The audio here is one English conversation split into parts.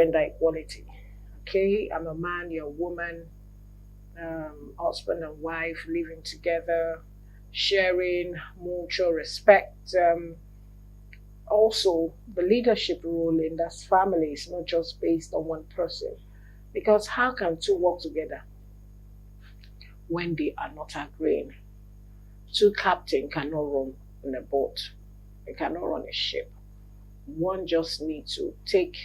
gender equality. Okay, I'm a man, you're a woman, husband and wife living together, sharing mutual respect. Also, the leadership role in that family is not just based on one person. Because how can two work together when they are not agreeing? Two captains cannot run on a boat, they cannot run a ship. One just needs to take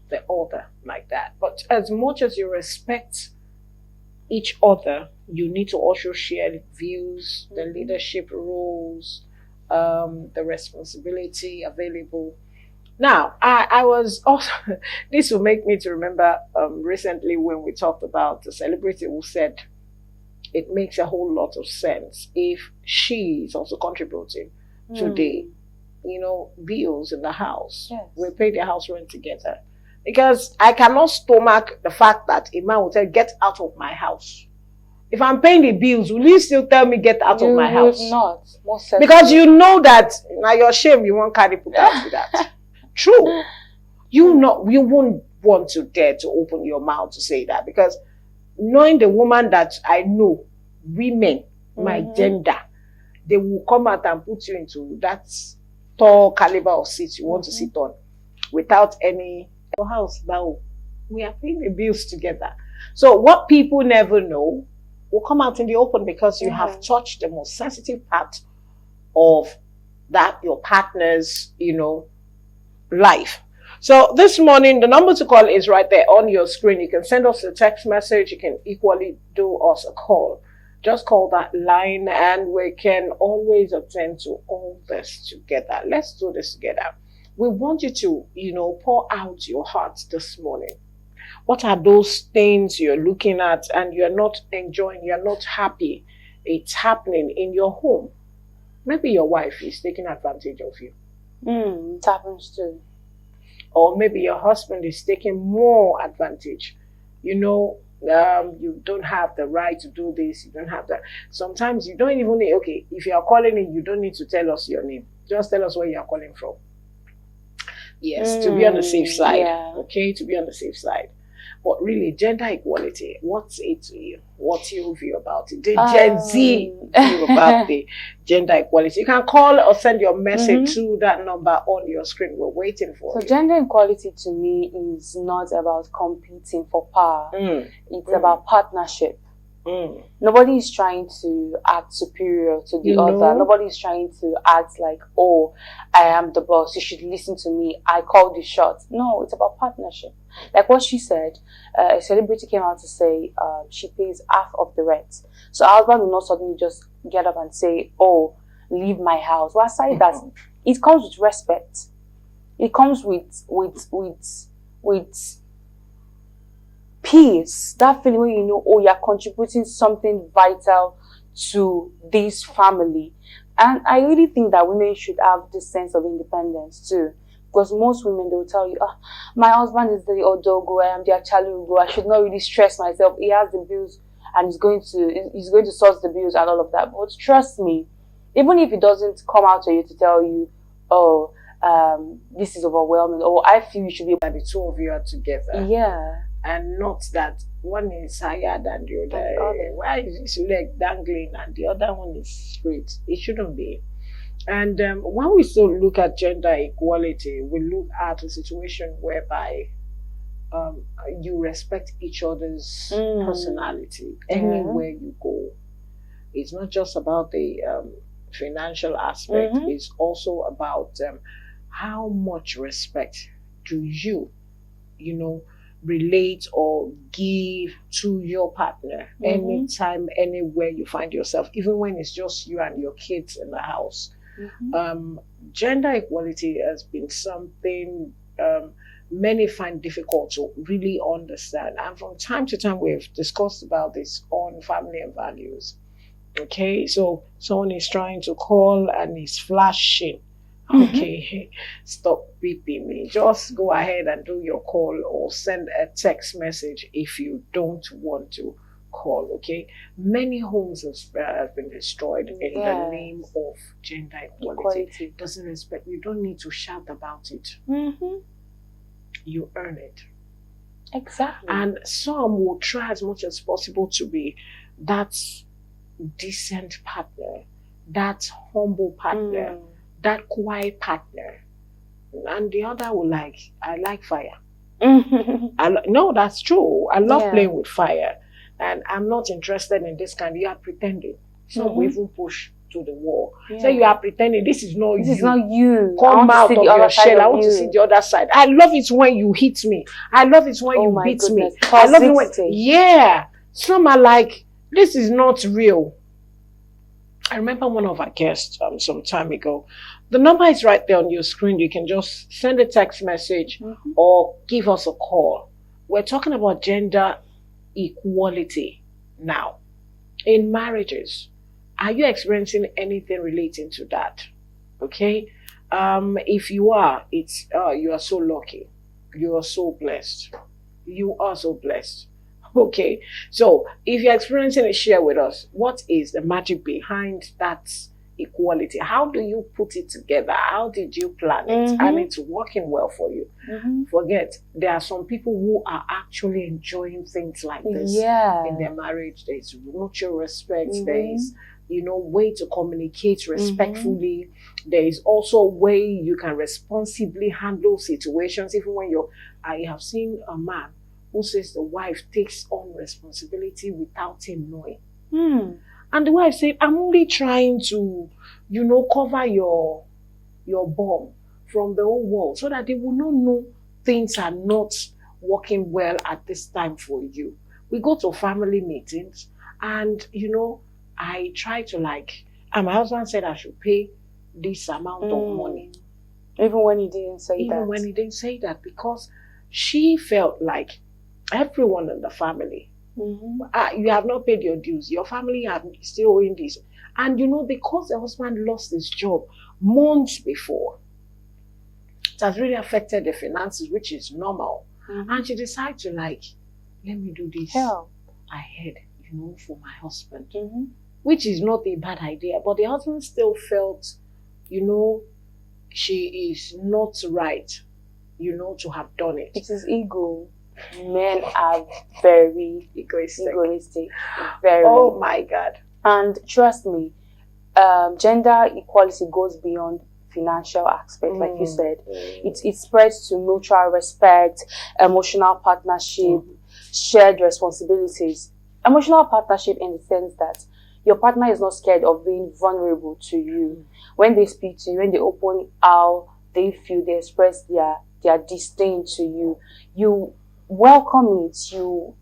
the other like that. But as much as you respect each other, you need to also share views, the leadership roles, the responsibility available. Now, I was also, this will make me to remember recently when we talked about the celebrity who said it makes a whole lot of sense if she is also contributing to the, bills in the house. Yes. We pay the house rent together. Because I cannot stomach the fact that a man will tell, get out of my house. If I'm paying the bills, will you still tell me get out of my house? You would not. Most certainly. Because you know that now your shame you won't carry put out with that. True. You won't want to dare to open your mouth to say that, because knowing the woman that I know, women, my gender, they will come out and put you into that tall caliber of seat you want to sit on without any house. Now we are paying the bills together. So what people never know will come out in the open, because you have touched the most sensitive part of that your partner's, life. So this morning, the number to call is right there on your screen. You can send us a text message. You can equally do us a call. Just call that line and we can always attend to all this together. Let's do this together. We want you to, pour out your heart this morning. What are those things you're looking at and you're not enjoying, you're not happy? It's happening in your home. Maybe your wife is taking advantage of you. It happens too. Or maybe your husband is taking more advantage. You don't have the right to do this, you don't have that. Sometimes you don't even need, okay, if you are calling in, you don't need to tell us your name. Just tell us where you are calling from. Yes, to be on the safe side. Yeah. Okay, to be on the safe side. But really, gender equality, what's it to you? What's your view about it? The Gen Z view about the gender equality. You can call or send your message through that number on your screen. We're waiting for you. So gender equality to me is not about competing for power. It's about partnership. Nobody is trying to act superior to the other. Nobody is trying to act like, oh, I am the boss, you should listen to me, I call the shots. No, it's about partnership. Like what she said, a celebrity came out to say she pays half of the rent. So our husband will not suddenly just get up and say, oh, leave my house. Well, aside that, it comes with respect. It comes with peace. That feeling when you know, oh, you're contributing something vital to this family. And I really think that women should have this sense of independence too. Because most women, they will tell you, my husband is the odogo, I am the achalugo, I should not really stress myself. He has the bills and he's going to sort the bills and all of that. But trust me, even if it doesn't come out to you to tell you, oh, this is overwhelming, or I feel you should be that the two of you are together. Yeah. And not that one is higher than the other. Why is this leg dangling and the other one is straight? It shouldn't be. And when we still look at gender equality, we look at a situation whereby you respect each other's personality anywhere you go. It's not just about the financial aspect. It's also about how much respect do you, relate or give to your partner anytime, anywhere you find yourself, even when it's just you and your kids in the house. Gender equality has been something many find difficult to really understand. And from time to time, we've discussed about this on Family and Values. Okay, so someone is trying to call and is flashing. Okay, stop beeping me. Just go ahead and do your call or send a text message if you don't want to call. Okay, many homes have been destroyed in the name of gender equality. Doesn't respect. You don't need to shout about it. You earn it. Exactly. And some will try as much as possible to be that decent partner, that humble partner, that quiet partner. And the other will I like fire. No, that's true. I love playing with fire. And I'm not interested in this kind. You are pretending. Some will even push to the wall. So you are pretending this is not you. This is not you. Come out of your shell. I want to see the other side. I love it when you hit me. I love it when you beat me. I love it when some are like, this is not real. I remember one of our guests some time ago. The number is right there on your screen. You can just send a text message or give us a call. We're talking about gender equality now in marriages. Are you experiencing anything relating to that? Okay. If you are, you are so lucky. You are so blessed. You are so blessed. Okay. So if you're experiencing it, share with us. What is the magic behind that equality? How do you put it together? How did you plan it? And it's working well for you. Forget, there are some people who are actually enjoying things like this in their marriage. There's mutual respect. There is, way to communicate respectfully. There is also a way you can responsibly handle situations, even when I have seen a man who says the wife takes on responsibility without him knowing. And the wife said, I'm only trying to, cover your bomb from the whole world so that they will not know things are not working well at this time for you. We go to family meetings and, I try to my husband said I should pay this amount of money. Even when he didn't say that. Even when he didn't say that, because she felt like everyone in the family, you have not paid your dues. Your family are still owing this. And because the husband lost his job months before, it has really affected the finances, which is normal. And she decided to let me do this ahead, for my husband, which is not a bad idea. But the husband still felt, she is not right, to have done it. It is ego. Men are very egoistic. Very. Oh my God. And trust me, gender equality goes beyond financial aspect, like you said. It spreads to mutual respect, emotional partnership, shared responsibilities. Emotional partnership in the sense that your partner is not scared of being vulnerable to you. When they speak to you, when they open how they feel, they express their disdain to you, you welcome it, you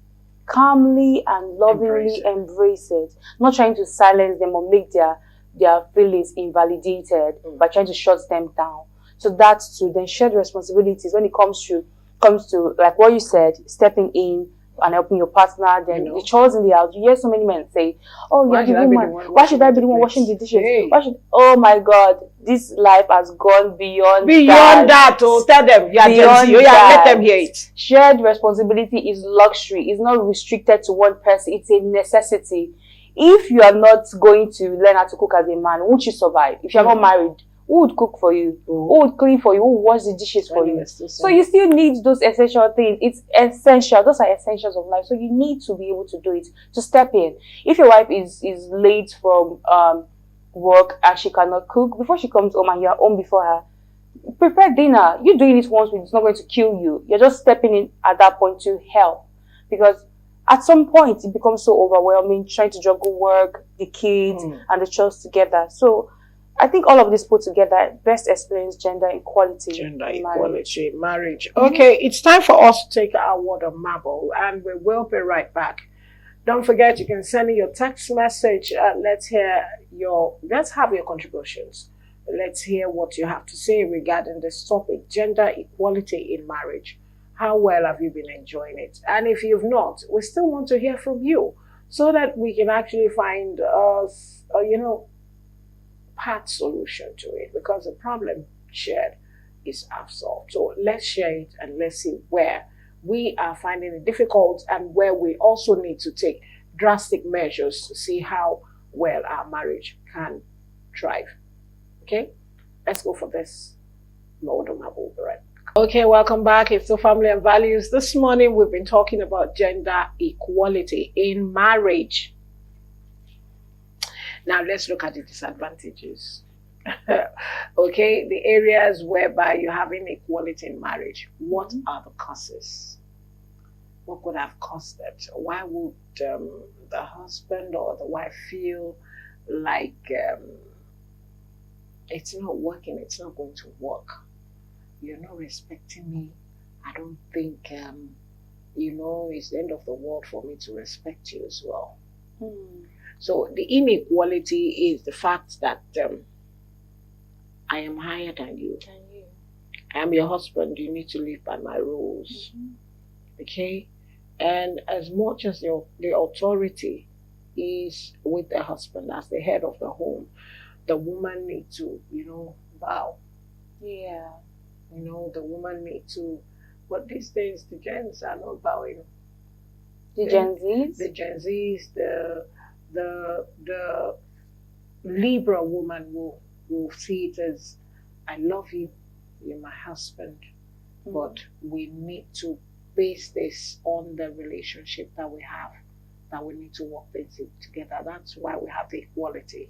calmly and lovingly embrace it, not trying to silence them or make their feelings invalidated by trying to shut them down. So that's to then shared responsibilities when it comes to like what you said, stepping in and helping your partner. Then the chores in the house, you hear so many men say, oh, you're the woman, why should I be the one washing the dishes? Oh my God, this life has gone beyond that. Oh, tell them you are Gen Z. Let them hear it. Shared responsibility is luxury. It's not restricted to one person. It's a necessity. If you are not going to learn how to cook as a man, won't you survive? If you're not married, who would cook for you? Who would clean for you? Who would wash the dishes for you? So you still need those essential things. It's essential. Those are essentials of life. So you need to be able to do it, to step in. If your wife is late from work and she cannot cook, before she comes home and you're home before her, prepare dinner. You doing it once, it's not going to kill you. You're just stepping in at that point to help. Because at some point, it becomes so overwhelming trying to juggle work, the kids, and the chores together. So I think all of this put together best explains gender equality. Gender equality in marriage. Okay, it's time for us to take our word of marble, and we will be right back. Don't forget, you can send in your text message. Let's have your contributions. Let's hear what you have to say regarding this topic, gender equality in marriage. How well have you been enjoying it? And if you've not, we still want to hear from you so that we can actually find part solution to it, because the problem shared is half solved. So let's share it and let's see where we are finding it difficult and where we also need to take drastic measures to see how well our marriage can thrive. Okay, let's go for this. Lord of my right. Okay, welcome back. It's the Family and Values. This morning we've been talking about gender equality in marriage. Now let's look at the disadvantages. Okay, the areas whereby you're having equality in marriage. What are the causes? What could have caused that? Why would the husband or the wife feel like it's not working, it's not going to work? You're not respecting me. I don't think, it's the end of the world for me to respect you as well. So the inequality is the fact that I am higher than you. I am your husband. You need to live by my rules. Okay? And as much as the authority is with the husband as the head of the home, the woman needs to, bow. Yeah. The woman needs to, but these days the gens are not bowing. The Gen Zs? The Gen Zs, the Libra woman will see it as, I love you, you're my husband, but we need to base this on the relationship that we have, that we need to work things together. That's why we have the equality.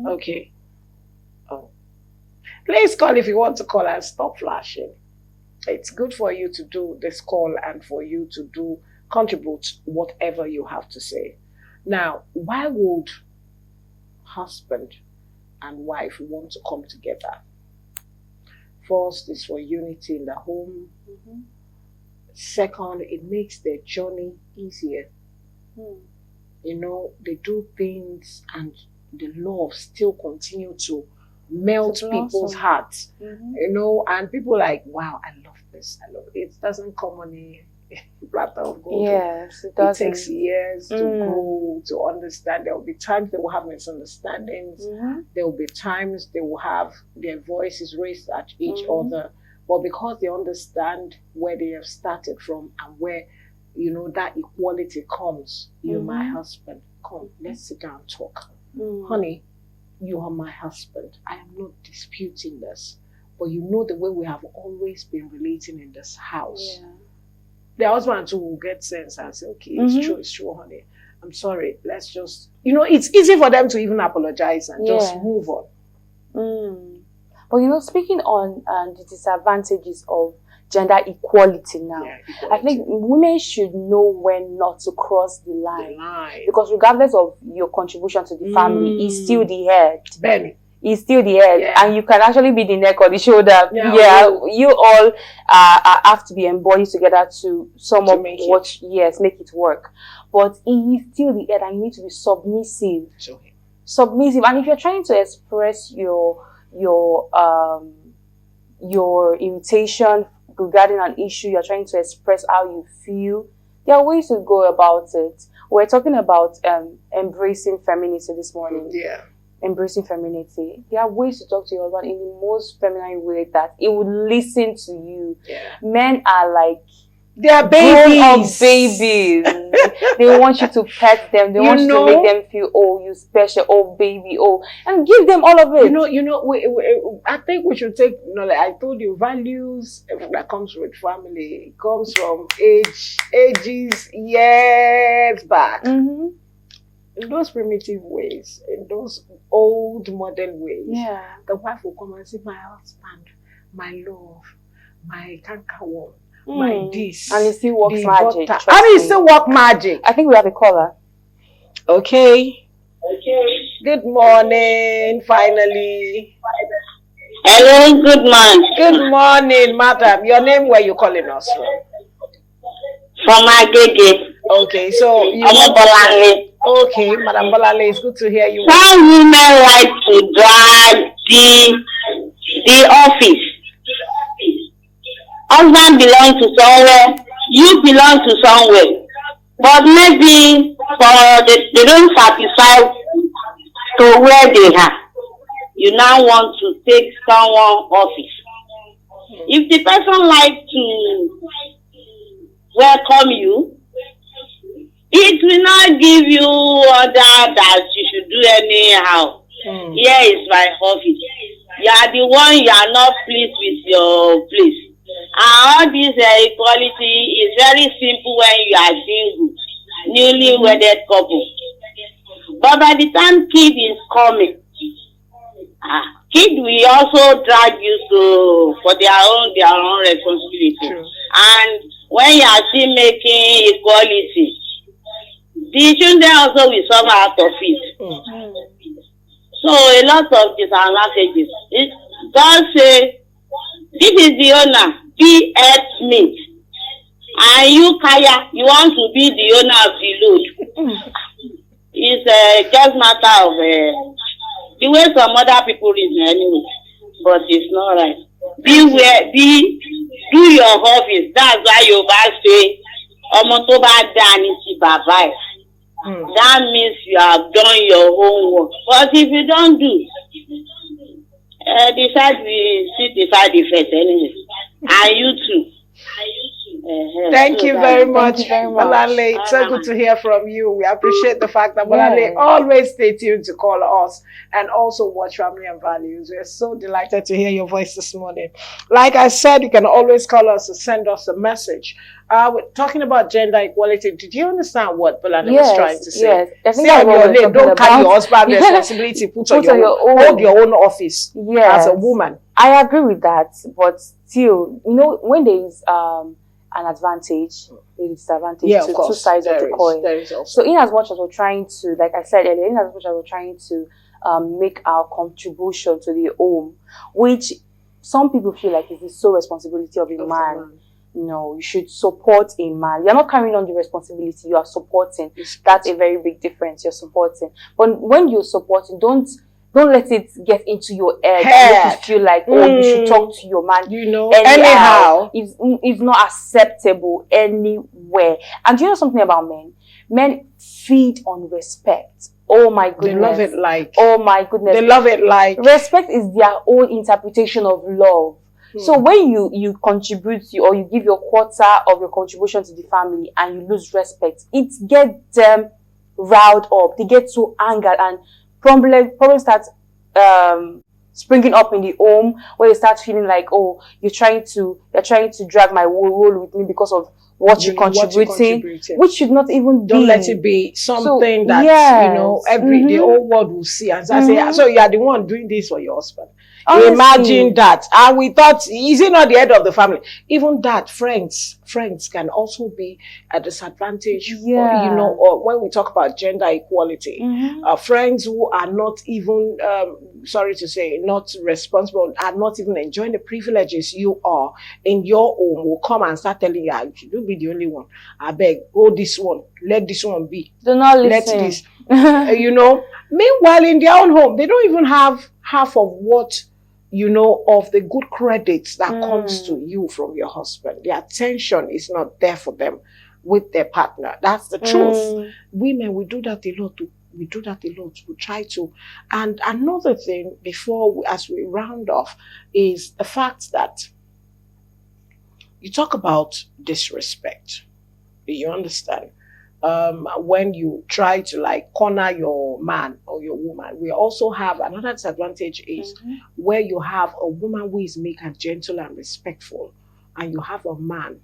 Okay. Oh. Please call if you want to call and stop flashing. It's good for you to do this call and for you to contribute whatever you have to say. Now, why would husband and wife want to come together? First is for unity in the home. Second, it makes their journey easier. They do things and the love still continue to melt people's hearts. And people like, wow, I love this. I love it. It doesn't come on a platter of gold. Yes, it doesn't. It takes years to grow, to understand. There will be times they will have misunderstandings. There will be times they will have their voices raised at each other. But because they understand where they have started from and where, that equality comes, you're my husband. Come, let's sit down and talk. Honey, you are my husband. I am not disputing this. But the way we have always been relating in this house. Yeah. The husband too will get sense and say, okay, it's true, honey. I'm sorry. Let's just, it's easy for them to even apologize and just move on. But speaking on the disadvantages of gender equality now, I think women should know when not to cross the line. Because regardless of your contribution to the family, he's still the head. Benny. He's still the head, and you can actually be the neck or the shoulder. You all have to be embodied together to make it work. But he is still the head, and you need to be submissive. Submissive, and if you're trying to express your irritation regarding an issue, you're trying to express how you feel, there are ways to go about it. We're talking about embracing femininity this morning. Yeah. Embracing femininity. There are ways to talk to your husband in the most feminine way that he would listen to you. Yeah. Men are like, they are babies. Babies. They want you to pet them. They want you to make them feel, oh, you special, oh, baby, oh, and give them all of it. I think we should take, like I told you, values that comes with family. It comes from ages, years back. In those primitive ways, in those old modern ways, the wife will come and say, my husband, my love, my cankerworm, my this. And it still works magic. And it still works magic. I think we have a caller. Okay. Good morning, finally. Hello, good morning. Good morning, madam. Your name, where you calling us from? From Agege. Okay, so you okay, Madam Bolale, it's good to hear you. Some women like to drag the office. Husband belongs to somewhere, you belong to somewhere. But maybe they don't satisfy to where they are. You now want to take someone office. If the person likes to welcome you, it will not give you order that you should do anyhow. Here is my office. You are the one, you are not pleased with your place. And all this equality is very simple when you are single, newly wedded couple. But by the time kid is coming, kid will also drag you for their own responsibility. True. And when you are still making equality, the children also will suffer out of it. So a lot of disadvantages. God say, this is the owner, be helpmate. And you, Kaya, you want to be the owner of the load. It's just matter of the way some other people reason anyway. But it's not right. Do your office. That's why you guys say, that means you have done your homework. But if you don't do, decide effect anyway. And you too. Thank you very much, Bolanle. It's so good to hear from you. We appreciate the fact that Bolanle always stay tuned to call us and also watch Family and Values. We're so delighted to hear your voice this morning. Like I said, you can always call us or send us a message. We're talking about gender equality. Did you understand what Bolanle was trying to say? Yes, I think say on your name, don't carry your husband's responsibility. Put on your own. Hold your own office as a woman. I agree with that, but still, you know, when there is an advantage, a disadvantage, to two sides of the coin. So in as much as we're trying to, like I said earlier, in as much as we're trying to make our contribution to the home, which some people feel like is the sole responsibility of a man. No, you should support a man. You're not carrying on the responsibility, you are supporting. That's a very big difference. You're supporting. But when you're supporting, don't let it get into your head and make you feel like, oh, you should talk to your man. You know, anyhow. It's not acceptable anywhere. And do you know something about men? Men feed on respect. Oh my goodness. They love it like. Oh my goodness. They love it like. Respect is their own interpretation of love. So when you contribute or you give your quarter of your contribution to the family and you lose respect, it gets them riled up. They get so angered and problems start springing up in the home where you start feeling like, oh, you're trying to drag my role with me because of what you're contributing, which should not even be. Don't let it be something that you know the whole world will see and say, so you are the one doing this for your husband. Honestly. Imagine that. And we thought, is it not the head of the family? Even that, friends can also be a disadvantage. Yeah. You know, or when we talk about gender equality, friends who are not even, sorry to say, not responsible, are not even enjoying the privileges you are in your home will come and start telling you, you should be the only one. I beg, go this one. Let this one be. Do not listen. Let this. You know, meanwhile, in their own home, they don't even have half of what, you know, of the good credits that comes to you from your husband. The attention is not there for them with their partner. That's the truth. Women, we do that a lot. We do that a lot. We try to. And another thing as we round off is the fact that you talk about disrespect. You understand? When you try to like corner your man or your woman, we also have another disadvantage is where you have a woman who is meek and gentle and respectful, and you have a man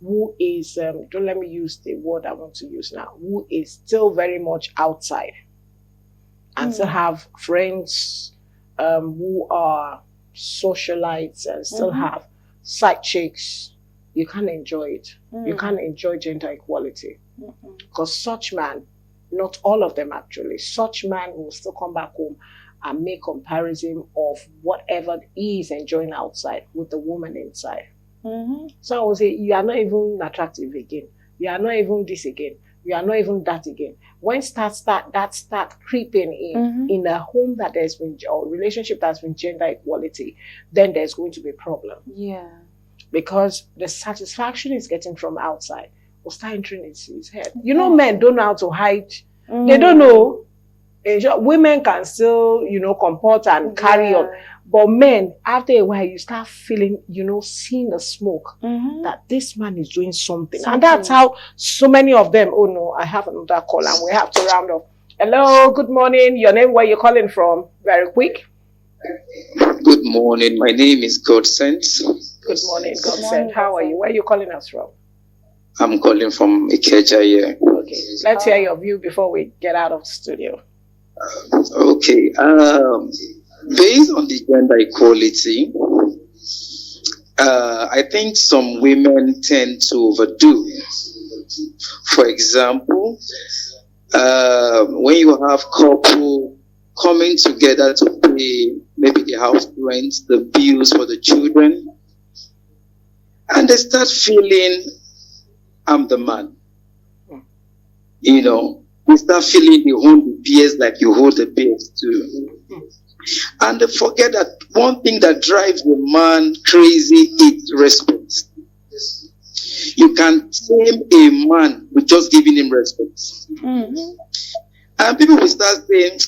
who is, don't let me use the word I want to use now, who is still very much outside and still have friends who are socialites and still have side chicks. You can't enjoy it. You can't enjoy gender equality. Because such man, not all of them actually, such man will still come back home and make comparison of whatever he is enjoying outside with the woman inside. So I would say, you are not even attractive again. You are not even this again. You are not even that again. When that start creeping in a home that there's been, or relationship that's been gender equality, then there's going to be a problem. Yeah. Because the satisfaction he's getting from outside will start entering his head. You know, men don't know how to hide. They don't know. Women can still, you know, comport and carry on. But men, after a while, you start feeling, you know, seeing the smoke that this man is doing something. And that's how so many of them, oh no, I have another call and we have to round up. Hello, good morning. Your name, where you're calling from? Very quick. Good morning. My name is Godsent. Good morning, God sent. How are you? Where are you calling us from? I'm calling from Ikeja here. Okay, let's hear your view before we get out of the studio. Okay, based on the gender equality, I think some women tend to overdo. For example, when you have couple coming together to pay maybe the house rent, the bills for the children, and they start feeling, I'm the man. You know, they start feeling you hold the PS like you hold the PS too. And they forget that one thing that drives the man crazy is respect. You can tame a man with just giving him respect. Mm-hmm. And people will start saying,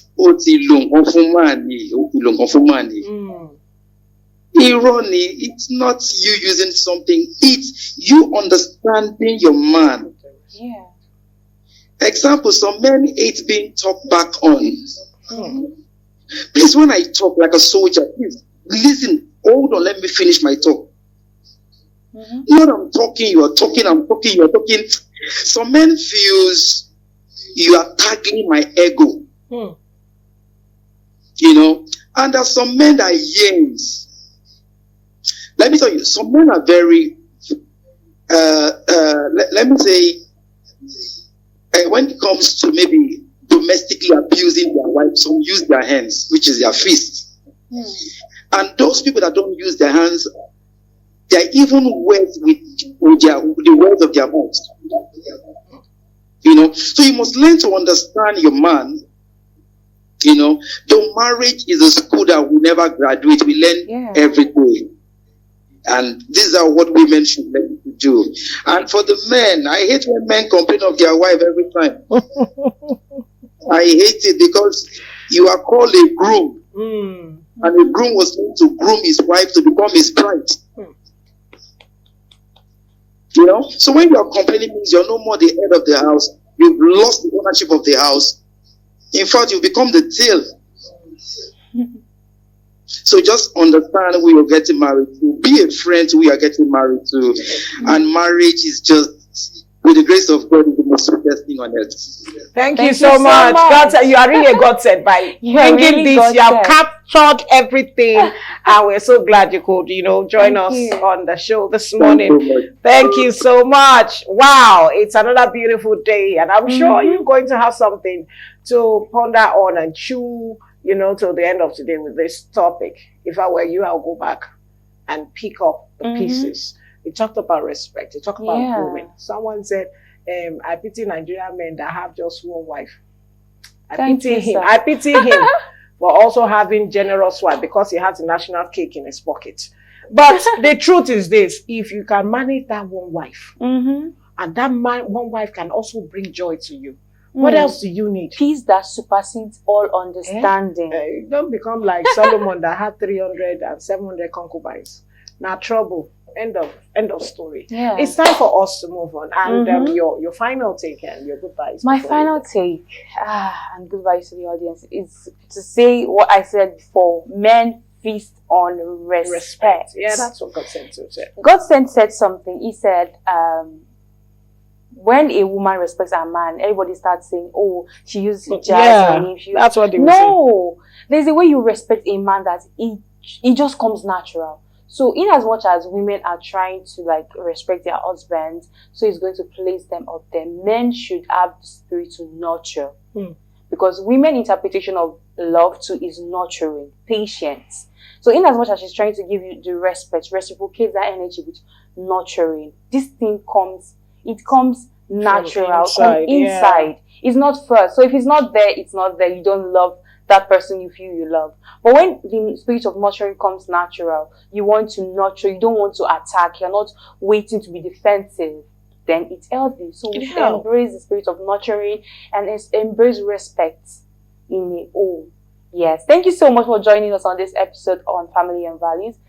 Irony, it's not you using something, it's you understanding your man. Yeah. Example, some men hate being talked back on. Mm-hmm. Please, when I talk like a soldier, please listen, hold on, let me finish my talk. Mm-hmm. Not I'm talking, you are talking, I'm talking, you are talking. Some men feels you are tackling my ego. You know, and there's some men that yearns. Let me tell you, some men are very, let me say, when it comes to maybe domestically abusing their wife, some use their hands, which is their fists. And those people that don't use their hands, they're even worse with the words of their mouths. You know, so you must learn to understand your man. You know, the marriage is a school that we never graduate. We learn every day. And these are what women should learn to do. And for the men, I hate when men complain of their wife every time. I hate it because you are called a groom. And a groom was meant to groom his wife to become his bride. You know? So when you are complaining, means you're no more the head of the house. You've lost the ownership of the house. In fact, you become the tail. So just understand who you're getting married to. Be a friend to who you're getting married to. And marriage is just, with the grace of God, is the most sweetest thing on earth. Thank you so much. God, you are really a godsend by bringing really this. You have captured everything. And we're so glad you could, you know, join us on the show this morning. Thank you so much. Wow. It's another beautiful day. And I'm sure you're going to have something to ponder on and chew, you know, till the end of today with this topic. If I were you, I'll go back and pick up the pieces. We talked about respect. We talked about women. Someone said, I pity Nigerian men that have just one wife. I pity him for also having generous wife because he has a national cake in his pocket. But the truth is this, if you can manage that one wife, and that one wife can also bring joy to you, what else do you need? Peace that supersedes all understanding. You don't become like Solomon that had 300 and 700 concubines. Now trouble. End of story. Yeah. It's time for us to move on. And your final take and your goodbyes. My final take and goodbyes to the audience is to say what I said before. Men feast on respect. Yeah, that's what God said. God said something. He said, when a woman respects a man, everybody starts saying, "Oh, she used hijab." That's what they say. No, there's a way you respect a man that it just comes natural. So, in as much as women are trying to like respect their husbands, so it's going to place them up there. Men should have the spirit to nurture, because women's interpretation of love too is nurturing, patience. So, in as much as she's trying to give you the respect, reciprocate that energy with nurturing. This thing comes natural, from inside. It's not first. So if it's not there, it's not there. You don't love that person you feel you love. But when the spirit of nurturing comes natural, you want to nurture, you don't want to attack, you're not waiting to be defensive, then it's healthy. So we should embrace the spirit of nurturing and embrace respect in it all. Yes. Thank you so much for joining us on this episode on Family and Values.